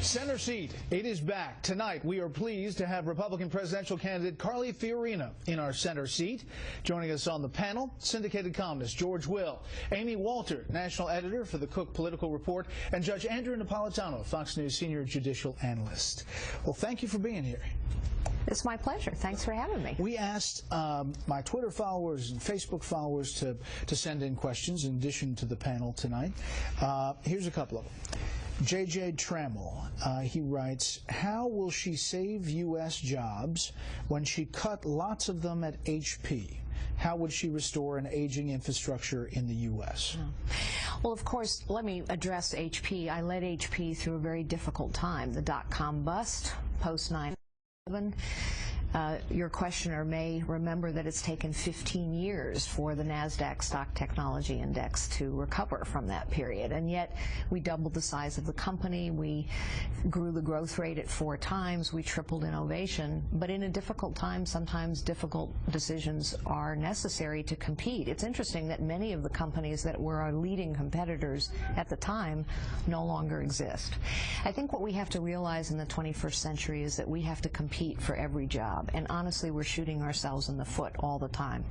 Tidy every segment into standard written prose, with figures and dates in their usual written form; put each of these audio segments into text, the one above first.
Center seat, it is back. Tonight, we are pleased to have Republican presidential candidate Carly Fiorina in our center seat. Joining us on the panel, syndicated columnist George Will, Amy Walter, national editor for the Cook Political Report, and Judge Andrew Napolitano, Fox News senior judicial analyst. Well, thank you for being here. It's my pleasure. Thanks for having me. We asked my Twitter followers and Facebook followers to send in questions in addition to the panel tonight. Here's a couple of them. J.J. Trammell, he writes, how will she save U.S. jobs when she cut lots of them at HP? How would she restore an aging infrastructure in the U.S.? Well, of course, let me address HP. I led HP through a very difficult time, the dot-com bust, post 9/11. Your questioner may remember that it's taken 15 years for the NASDAQ Stock Technology Index to recover from that period, and yet we doubled the size of the company, we grew the growth rate at 4 times, we tripled innovation, but in a difficult time, sometimes difficult decisions are necessary to compete. It's interesting that many of the companies that were our leading competitors at the time no longer exist. I think what we have to realize in the 21st century is that we have to compete for every job. And honestly, we're shooting ourselves in the foot all the time.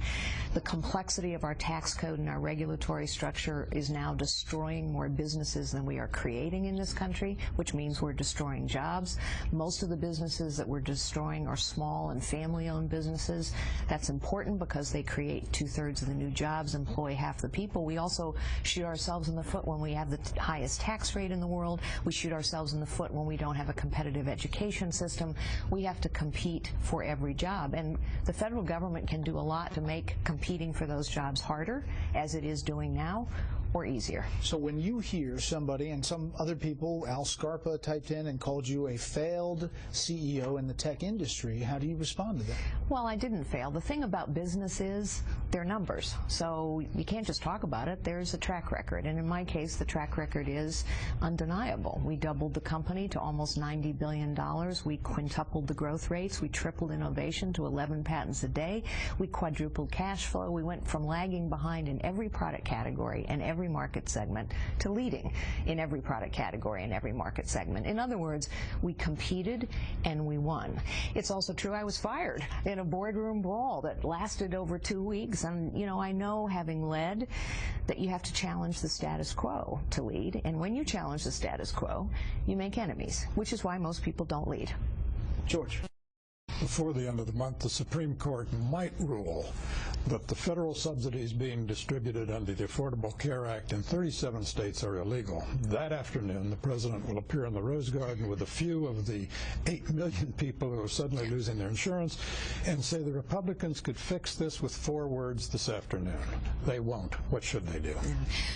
The complexity of our tax code and our regulatory structure is now destroying more businesses than we are creating in this country, which means we're destroying jobs. Most of the businesses that we're destroying are small and family-owned businesses. That's important because they create 2/3 of the new jobs, employ half the people. We also shoot ourselves in the foot when we have the highest tax rate in the world. We shoot ourselves in the foot when we don't have a competitive education system. We have to compete for every job, and the federal government can do a lot to make competing for those jobs harder, as it is doing now, or easier. So when you hear somebody, and some other people, Al Scarpa typed in and called you a failed CEO in the tech industry, how do you respond to that? Well, I didn't fail. The thing about business is they're numbers, so you can't just talk about it. There's a track record, and in my case, the track record is undeniable. We doubled the company to almost $90 billion. We quintupled the growth rates. We tripled innovation to 11 patents a day. We quadrupled cash flow. We went from lagging behind in every product category and every market segment to leading in every product category and every market segment. In other words, we competed and we won. It's also true I was fired in a boardroom brawl that lasted over 2 weeks, and you know, I know, having led, that you have to challenge the status quo to lead, and when you challenge the status quo, you make enemies, which is why most people don't lead. George. Before the end of the month, the Supreme Court might rule that the federal subsidies being distributed under the Affordable Care Act in 37 states are illegal. That afternoon, the president will appear in the Rose Garden with a few of the 8 million people who are suddenly losing their insurance and say the Republicans could fix this with 4 words this afternoon. They won't. What should they do?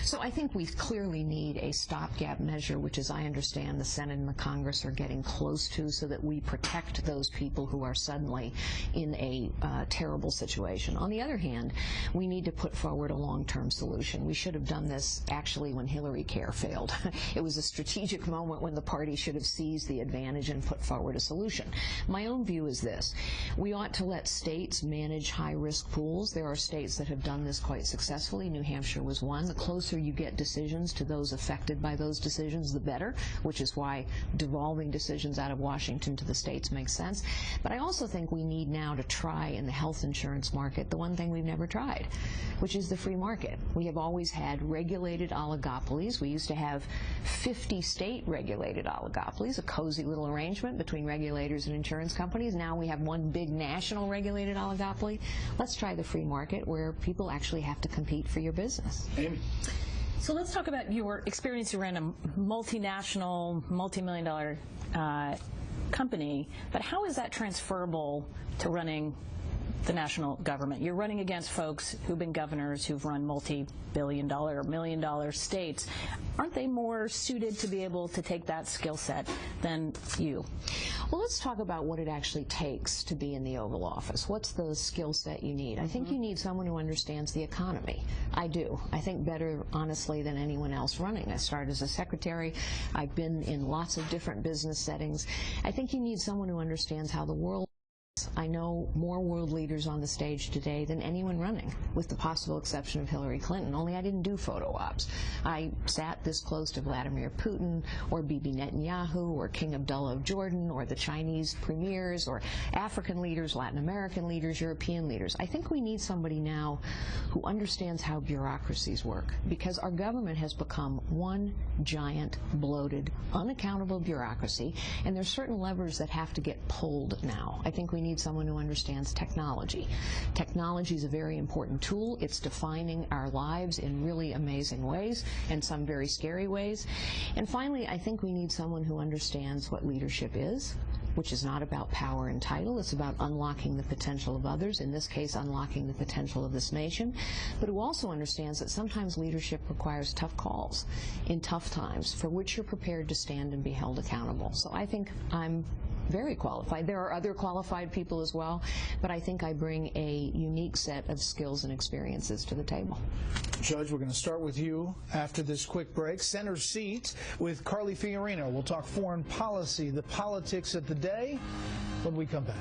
So I think we clearly need a stopgap measure, which, as I understand, the Senate and the Congress are getting close to, so that we protect those people who are suddenly in a terrible situation. On the other hand, we need to put forward a long-term solution. We should have done this actually when Hillary Care failed. It was a strategic moment when the party should have seized the advantage and put forward a solution. My own view is this: we ought to let states manage high-risk pools. There are states that have done this quite successfully. New Hampshire was one. The closer you get decisions to those affected by those decisions, the better, which is why devolving decisions out of Washington to the states makes sense. But I also think we need now to try in the health insurance market the one thing we've never tried, which is the free market. We have always had regulated oligopolies. We used to have 50 state regulated oligopolies, a cozy little arrangement between regulators and insurance companies. Now we have one big national regulated oligopoly. Let's try the free market, where people actually have to compete for your business. Amy. So let's talk about your experience. You ran a multinational, multi-million-dollar company, but how is that transferable to running the national government? You're running against folks who've been governors, who've run multi-billion-dollar, million-dollar states. Aren't they more suited to be able to take that skill set than you? Well, let's talk about what it actually takes to be in the Oval Office. What's the skill set you need? I think you need someone who understands the economy. I do. I think better, honestly, than anyone else running. I started as a secretary. I've been in lots of different business settings. I think you need someone who understands how the world I know more world leaders on the stage today than anyone running, with the possible exception of Hillary Clinton, only I didn't do photo ops. I sat this close to Vladimir Putin, or Bibi Netanyahu, or King Abdullah of Jordan, or the Chinese premiers, or African leaders, Latin American leaders, European leaders. I think we need somebody now who understands how bureaucracies work, because our government has become one giant, bloated, unaccountable bureaucracy, and there's certain levers that have to get pulled now. I think we need someone who understands technology. Technology is a very important tool. It's defining our lives in really amazing ways and some very scary ways. And finally, I think we need someone who understands what leadership is, which is not about power and title. It's about unlocking the potential of others, in this case, unlocking the potential of this nation, but who also understands that sometimes leadership requires tough calls in tough times, for which you're prepared to stand and be held accountable. So I think I'm very qualified. There are other qualified people as well, but I think I bring a unique set of skills and experiences to the table. Judge, we're going to start with you after this quick break. Center seat with Carly Fiorina. We'll talk foreign policy, the politics of the day, when we come back.